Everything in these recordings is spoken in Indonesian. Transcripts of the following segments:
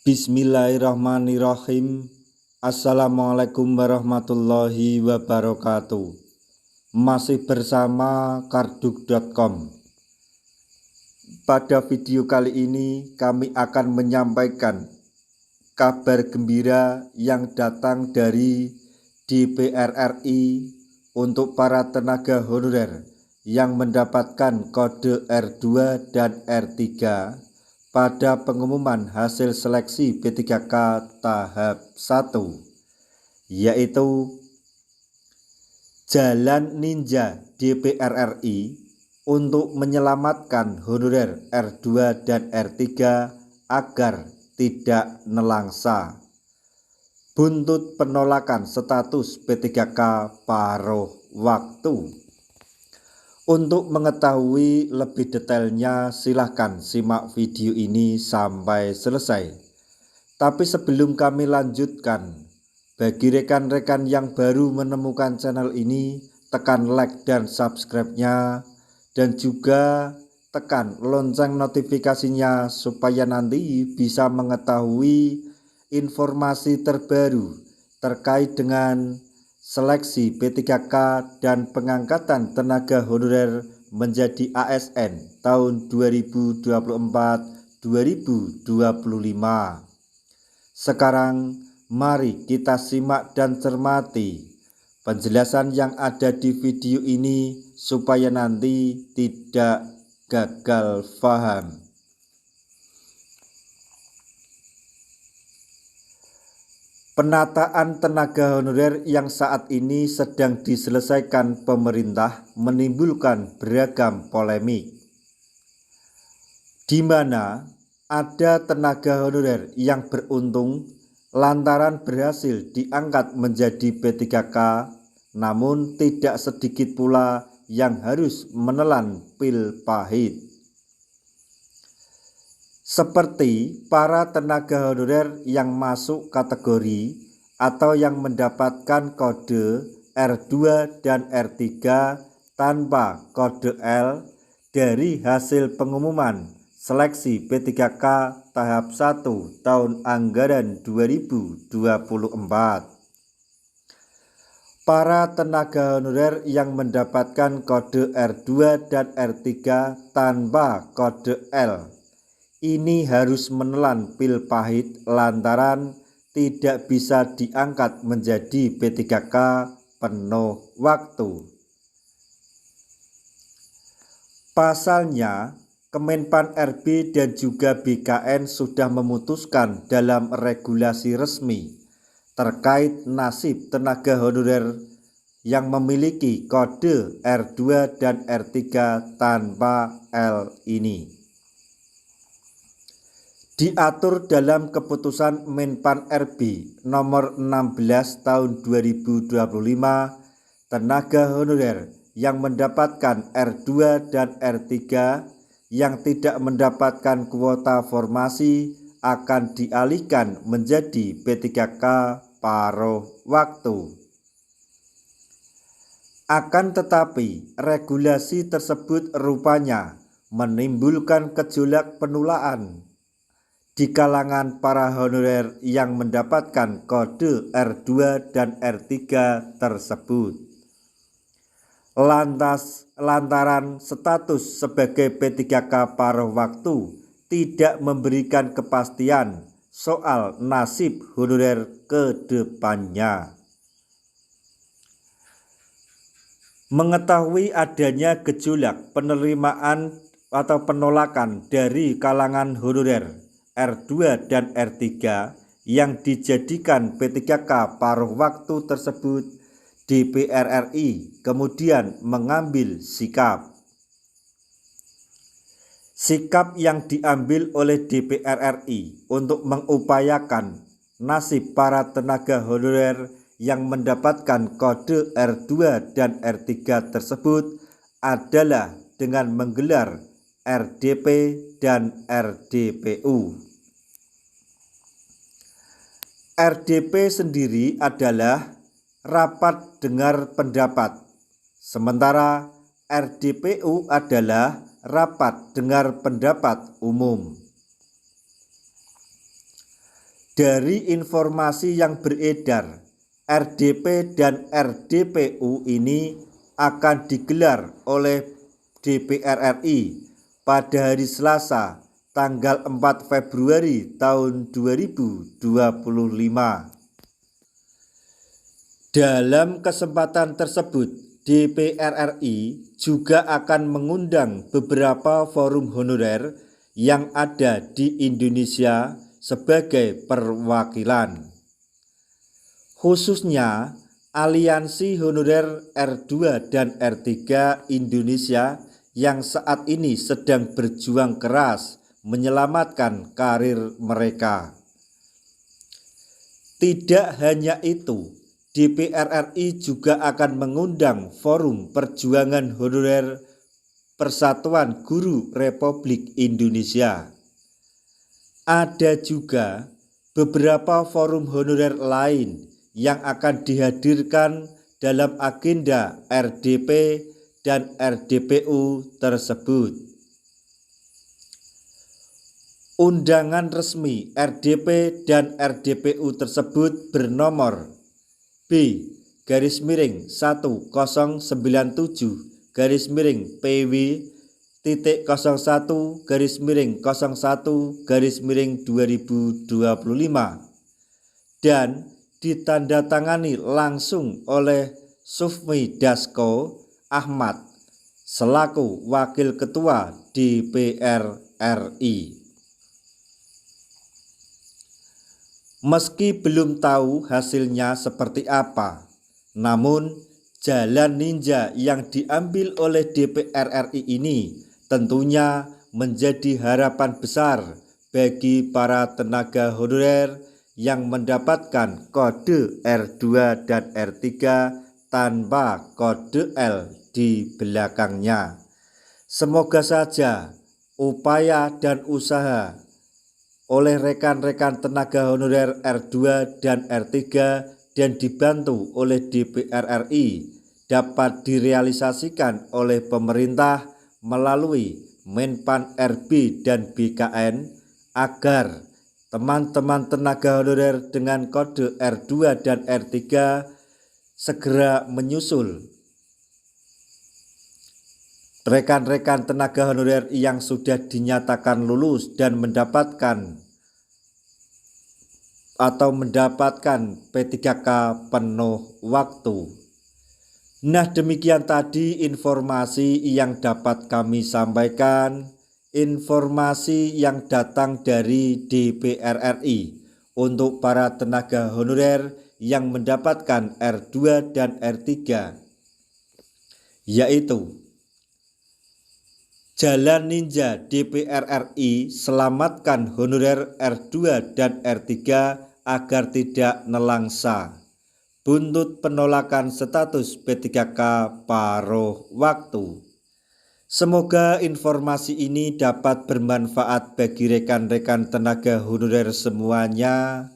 Bismillahirrahmanirrahim. Assalamualaikum warahmatullahi wabarakatuh. Masih bersama karduk.com. Pada video kali ini kami akan menyampaikan kabar gembira yang datang dari DPR RI untuk para tenaga honorer yang mendapatkan kode R2 dan R3 pada pengumuman hasil seleksi P3K tahap 1, yaitu Jalan Ninja DPR RI untuk menyelamatkan honorer R2 dan R3 agar tidak nelangsa. Buntut penolakan status P3K paruh waktu. Untuk mengetahui lebih detailnya, silahkan simak video ini sampai selesai. Tapi sebelum kami lanjutkan, bagi rekan-rekan yang baru menemukan channel ini, tekan like dan subscribe-nya, dan juga tekan lonceng notifikasinya supaya nanti bisa mengetahui informasi terbaru terkait dengan seleksi P3K dan pengangkatan tenaga honorer menjadi ASN tahun 2024-2025. Sekarang mari kita simak dan cermati penjelasan yang ada di video ini supaya nanti tidak gagal paham. Penataan tenaga honorer yang saat ini sedang diselesaikan pemerintah menimbulkan beragam polemik, di mana ada tenaga honorer yang beruntung lantaran berhasil diangkat menjadi P3K, namun tidak sedikit pula yang harus menelan pil pahit. Seperti para tenaga honorer yang masuk kategori atau yang mendapatkan kode R2 dan R3 tanpa kode L dari hasil pengumuman seleksi P3K tahap 1 tahun anggaran 2024. Para tenaga honorer yang mendapatkan kode R2 dan R3 tanpa kode L ini harus menelan pil pahit lantaran tidak bisa diangkat menjadi P3K penuh waktu. Pasalnya, Kemenpan RB dan juga BKN sudah memutuskan dalam regulasi resmi terkait nasib tenaga honorer yang memiliki kode R2 dan R3 tanpa L ini. Diatur dalam keputusan Menpan RB nomor 16 tahun 2025, tenaga honorer yang mendapatkan R2 dan R3 yang tidak mendapatkan kuota formasi akan dialihkan menjadi P3K paruh waktu. Akan tetapi, regulasi tersebut rupanya menimbulkan gejolak penulaan di kalangan para honorer yang mendapatkan kode R2 dan R3 tersebut. Lantaran status sebagai P3K paruh waktu tidak memberikan kepastian soal nasib honorer ke depannya. Mengetahui adanya gejolak penerimaan atau penolakan dari kalangan honorer R2 dan R3 yang dijadikan P3K paruh waktu tersebut, DPR RI kemudian mengambil sikap. Sikap yang diambil oleh DPR RI untuk mengupayakan nasib para tenaga honorer yang mendapatkan kode R2 dan R3 tersebut adalah dengan menggelar RDP dan RDPU. RDP sendiri adalah rapat dengar pendapat, sementara RDPU adalah rapat dengar pendapat umum. Dari informasi yang beredar, RDP dan RDPU ini akan digelar oleh DPR RI pada hari Selasa tanggal 4 Februari tahun 2025. Dalam kesempatan tersebut, DPR RI juga akan mengundang beberapa forum honorer yang ada di Indonesia sebagai perwakilan. Khususnya Aliansi Honorer R2 dan R3 Indonesia yang saat ini sedang berjuang keras menyelamatkan karir mereka. Tidak hanya itu, DPR RI juga akan mengundang Forum Perjuangan Honorer Persatuan Guru Republik Indonesia. Ada juga beberapa forum honorer lain yang akan dihadirkan dalam agenda RDP dan RDPU tersebut. Undangan resmi RDP dan RDPU tersebut bernomor B-1097-PW-01-01-2025 dan ditandatangani langsung oleh Sufmi Dasko Ahmad selaku Wakil Ketua DPR RI. Meski belum tahu hasilnya seperti apa, namun jalan ninja yang diambil oleh DPR RI ini tentunya menjadi harapan besar bagi para tenaga honorer yang mendapatkan kode R2 dan R3 tanpa kode L di belakangnya. Semoga saja upaya dan usaha oleh rekan-rekan tenaga honorer R2 dan R3 dan dibantu oleh DPR RI dapat direalisasikan oleh pemerintah melalui Menpan RB dan BKN agar teman-teman tenaga honorer dengan kode R2 dan R3 segera menyusul rekan-rekan tenaga honorer yang sudah dinyatakan lulus dan mendapatkan P3K penuh waktu. Nah, demikian tadi informasi yang dapat kami sampaikan, informasi yang datang dari DPR RI untuk para tenaga honorer yang mendapatkan R2 dan R3, yaitu jalan ninja DPR RI selamatkan honorer R2 dan R3 agar tidak nelangsa. Buntut penolakan status P3K paruh waktu. Semoga informasi ini dapat bermanfaat bagi rekan-rekan tenaga honorer semuanya.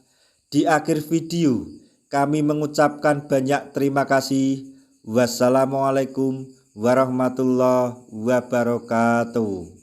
Di akhir video, kami mengucapkan banyak terima kasih. Wassalamualaikum warahmatullahi wabarakatuh.